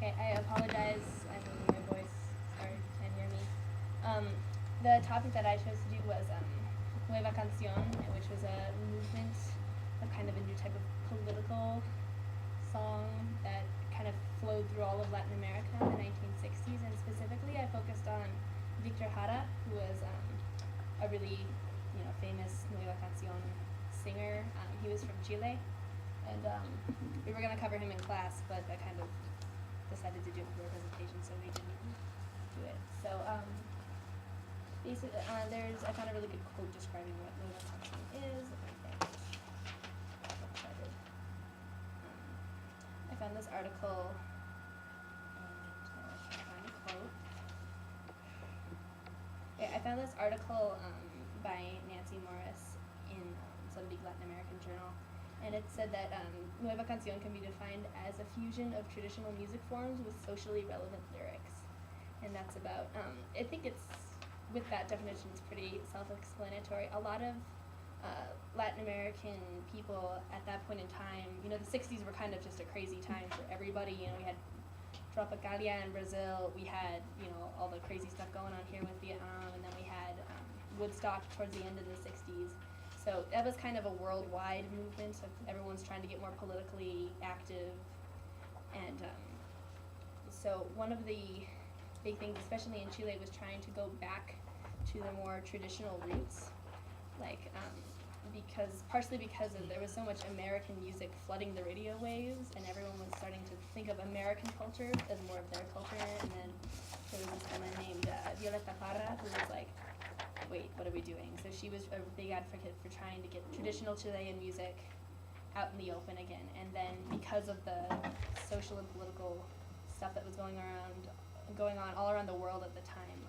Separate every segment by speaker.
Speaker 1: Okay, I apologize. I'm losing my voice. Sorry if you can't hear me. The topic that I chose to do was Nueva Canción, which was a movement, a kind of a new type of political song that kind of flowed through all of Latin America in the 1960s. And specifically, I focused on Victor Jara, who was a really famous Nueva Canción singer. He was from Chile, and we were going to cover him in class, but I kind of decided to do it for a presentation, so we didn't do it. So basically, I found a really good quote describing what Nueva Canción is. I found this article, and I can't find a quote. Okay, I found this article by Nancy Morris in some big Latin American journal, and it said that Nueva Canción can be defined as a fusion of traditional music forms with socially relevant lyrics. And that's about, I think it's, with that definition, it's pretty self-explanatory. A lot of Latin American people at that point in time, the 60s were kind of just a crazy time for everybody. We had Tropicalia in Brazil, we had, all the crazy stuff going on here with Vietnam, and then we had Woodstock towards the end of the 60s. So that was kind of a worldwide movement of everyone's trying to get more politically active. And so one of the big things, especially in Chile, was trying to go back to the more traditional roots, partially because there was so much American music flooding the radio waves, and everyone was starting to think of American culture as more of their culture. And then there was this woman named Violeta Parra, who was like, wait, what are we doing? So she was a big advocate for trying to get traditional Chilean music out in the open again. And then because of the social and political stuff that was going on all around the world at the time,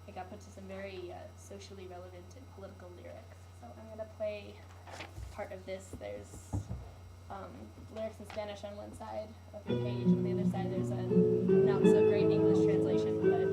Speaker 1: it got put to some very socially relevant and political lyrics. So I'm going to play part of this. There's lyrics in Spanish on one side of the page, and on the other side there's a not so great English translation, but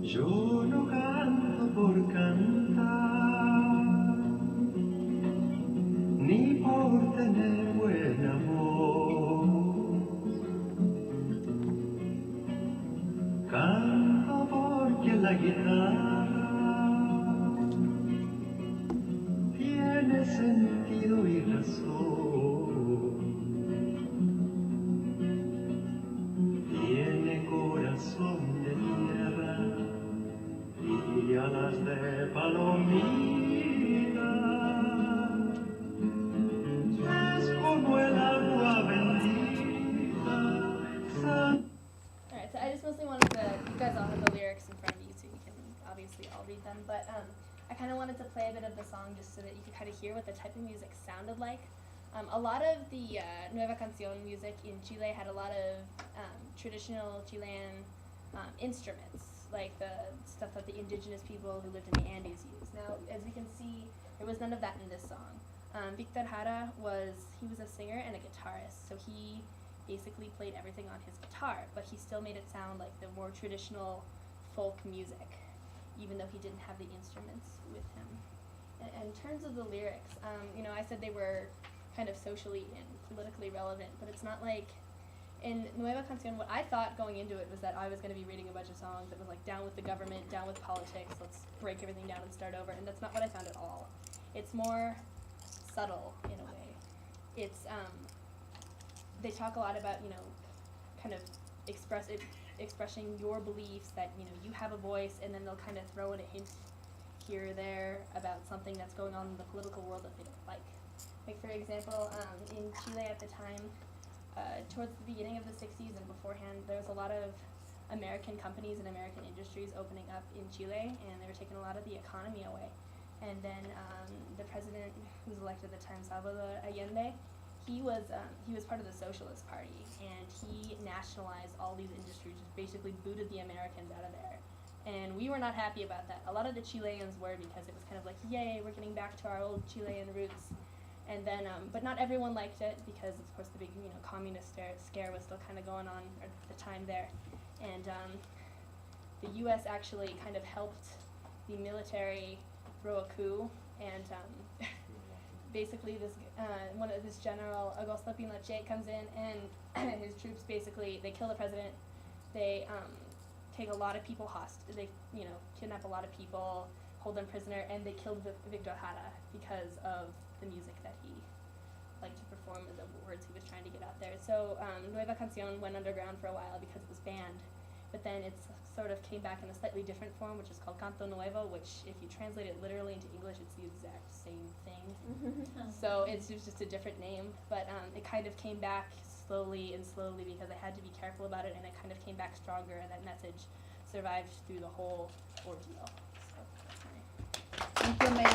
Speaker 2: Yo no canto por cantar, ni por tener buena voz. Canto porque la guitarra tiene sentido y razón. Tiene corazón de tierra y alas de palomita. Es como el agua bendita.
Speaker 1: Alright, so I just mostly wanted to, you guys all have the lyrics in front of you, so you can obviously all read them, but I kind of wanted to play a bit of the song just so that you could kind of hear what the type of music sounded like. A lot of the Nueva Canción music in Chile had a lot of traditional Chilean instruments, like the stuff that the indigenous people who lived in the Andes used. Now, as we can see, there was none of that in this song. Victor Jara was a singer and a guitarist, so he basically played everything on his guitar, but he still made it sound like the more traditional folk music, even though he didn't have the instruments with him. And in terms of the lyrics, I said they were kind of socially and politically relevant, but it's not like in Nueva Canción, what I thought going into it was that I was going to be reading a bunch of songs that was like down with the government, down with politics, let's break everything down and start over, and that's not what I found at all. It's more subtle in a way. It's they talk a lot about kind of expressing your beliefs, that you have a voice, and then they'll kind of throw in a hint here or there about something that's going on in the political world that they don't like. Like, for example, in Chile at the time, towards the beginning of the 60s and beforehand, there was a lot of American companies and American industries opening up in Chile, and they were taking a lot of the economy away. And then the president president who was elected at the time, Salvador Allende, he was part of the Socialist Party, and he nationalized all these industries, just basically booted the Americans out of there. And we were not happy about that. A lot of the Chileans were, because it was kind of like, yay, we're getting back to our old Chilean roots. And then, but not everyone liked it, because of course the big, communist scare was still kind of going on at the time there. And the U.S. actually kind of helped the military throw a coup, and basically this general Augusto Pinochet comes in, and his troops basically, they kill the president, they take a lot of people hostage, they kidnap a lot of people, hold them prisoner, and they killed Victor Jara because of the music that he liked to perform and the words he was trying to get out there. So Nueva Canción went underground for a while because it was banned, but then it's sort of came back in a slightly different form, which is called Canto Nuevo, which if you translate it literally into English, it's the exact same thing. So it's just a different name, but it kind of came back slowly because I had to be careful about it, and it kind of came back stronger, and that message survived through the whole ordeal. So that's my
Speaker 3: Thank you, May.